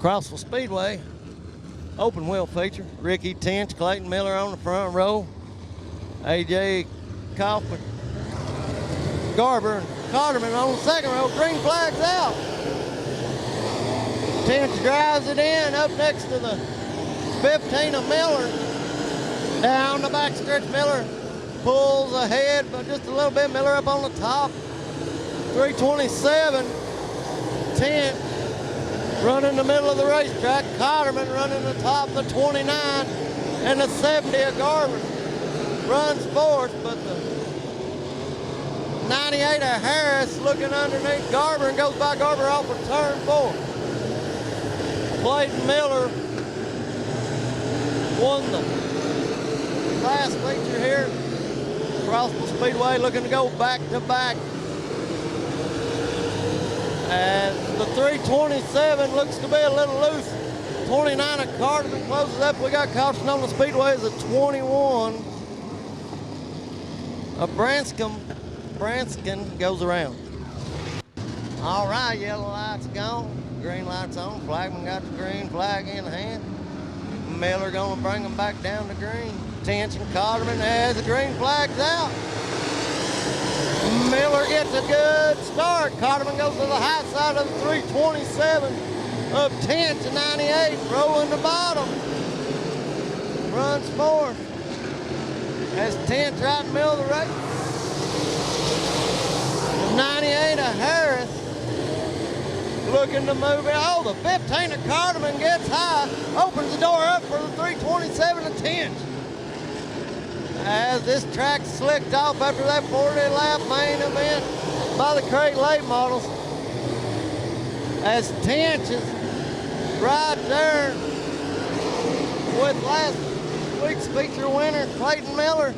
Crossville Speedway open wheel feature. Ricky Tench, Clayton Miller on the front row. AJ Kaufman, Garber, and Cotterman on the second row. Green flag's out. Tench drives it in up next to the 15 of Miller. Down the back stretch, Miller pulls ahead, but just a little bit. Miller up on the top. 327. Tench running the middle of the racetrack. Cotterman running the top of the 29 and the 70 of Garber. Runs fourth, but the 98 of Harris looking underneath Garber and goes by Garber off of turn 4. Clayton Miller won the last feature here. Crossville Speedway looking to go back to back. And the 327 looks to be a little loose. 29 of Cotterman closes up. We got caution on the Speedway is a 21 of Branskin goes around. All right, yellow light's gone, green light's on. Flagman got the green flag in hand. Miller gonna bring them back down to green. Tench and Cotterman as the green flag's out. Miller gets a good start. Cotterman goes to the high side of the 327 of Tench and 98, rolling the bottom. Runs fourth. As Tench right in the middle of the race. 98 of Harris looking to move it. Oh, the 15 of Cotterman gets high, opens the door up for the 327 of Tench. As this track slicked off after that 40-lap main event by the Craig Late models. As Tench is right there with last week's feature winner, Clayton Miller,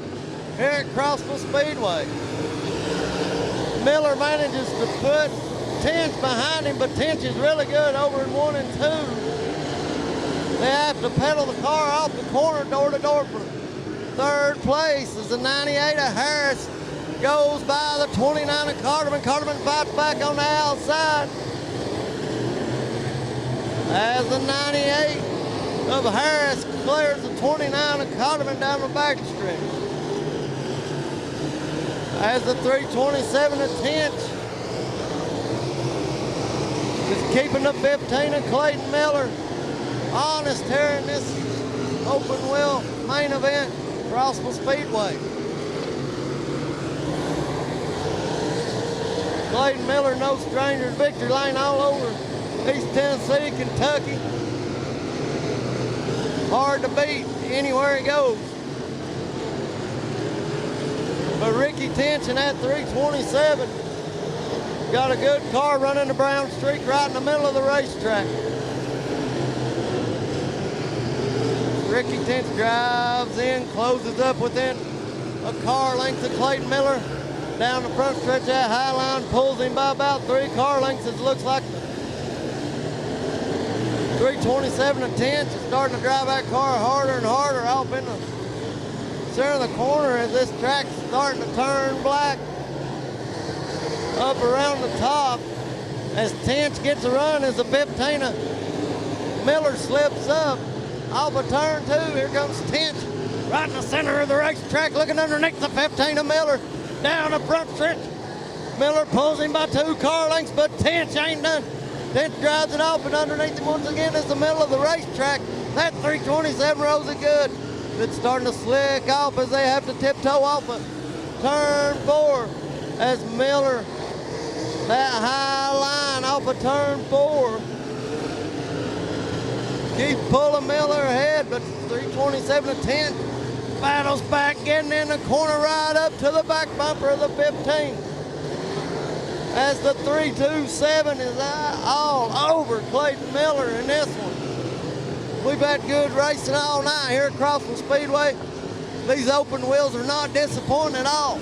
here at Crossville Speedway. Miller manages to put Tench behind him, but Tench is really good over in 1 and 2. They have to pedal the car off the corner door to door for third place as the 98 of Harris goes by the 29 of Cotterman. Cotterman fights back on the outside as the 98 of Harris clears the 29 of Cotterman down the back stretch. As the 327 of Tench is keeping the 15 of Clayton Miller honest here in this open wheel main event, Crossville Speedway. Clayton Miller, no stranger, victory lane all over East Tennessee, Kentucky. Hard to beat anywhere he goes. But Ricky Tench in that 327 got a good car running the brown streak right in the middle of the racetrack. Ricky Tench drives in, closes up within a car length of Clayton Miller. Down the front stretch of that high line, pulls him by about 3 car lengths. It looks like the 327 of Tench is starting to drive that car harder and harder off in the center of the corner as this track's starting to turn black up around the top. As Tench gets a run as the 15 of Miller slips up off of turn 2. Here comes Tench right in the center of the racetrack looking underneath the 15 of Miller down the front stretch. Miller pulls him by 2 car lengths, but Tench ain't done. Tench drives it off and underneath him once again is the middle of the racetrack. That 327 rolls it good. It's starting to slick off as they have to tiptoe off of turn 4 as Miller, that high line off of turn 4. Keep pulling Miller ahead, but 327 of Tench battles back, getting in the corner right up to the back bumper of the 15. As the 327 is all over Clayton Miller in this one. We've had good racing all night here at Crossville Speedway. These open wheels are not disappointing at all.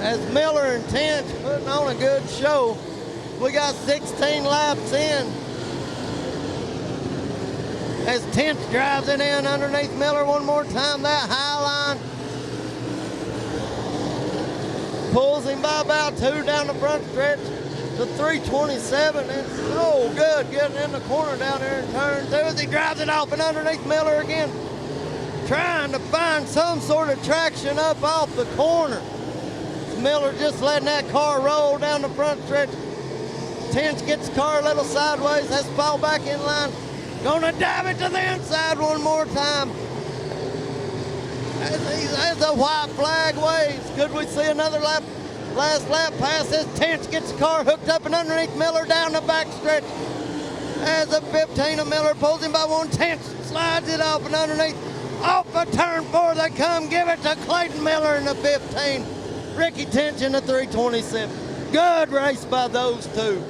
As Miller and Tench putting on a good show. We got 16 laps in. As Tench drives it in underneath Miller one more time, that high line pulls him by about 2 down the front stretch to The 327 is so good getting in the corner down there in turn 2 as he drives it off and underneath Miller again. Trying to find some sort of traction up off the corner. Miller just letting that car roll down the front stretch. Tench gets the car a little sideways, has to fall back in line. Gonna dive it to the inside one more time. As the white flag waves, could we see another lap? Last lap pass as Tench gets the car hooked up and underneath Miller down the back stretch. As the 15 of Miller pulls him by one, Tench slides it off and underneath. Off of turn 4 they come, give it to Clayton Miller in the 15. Ricky Tench in the 327. Good race by those two.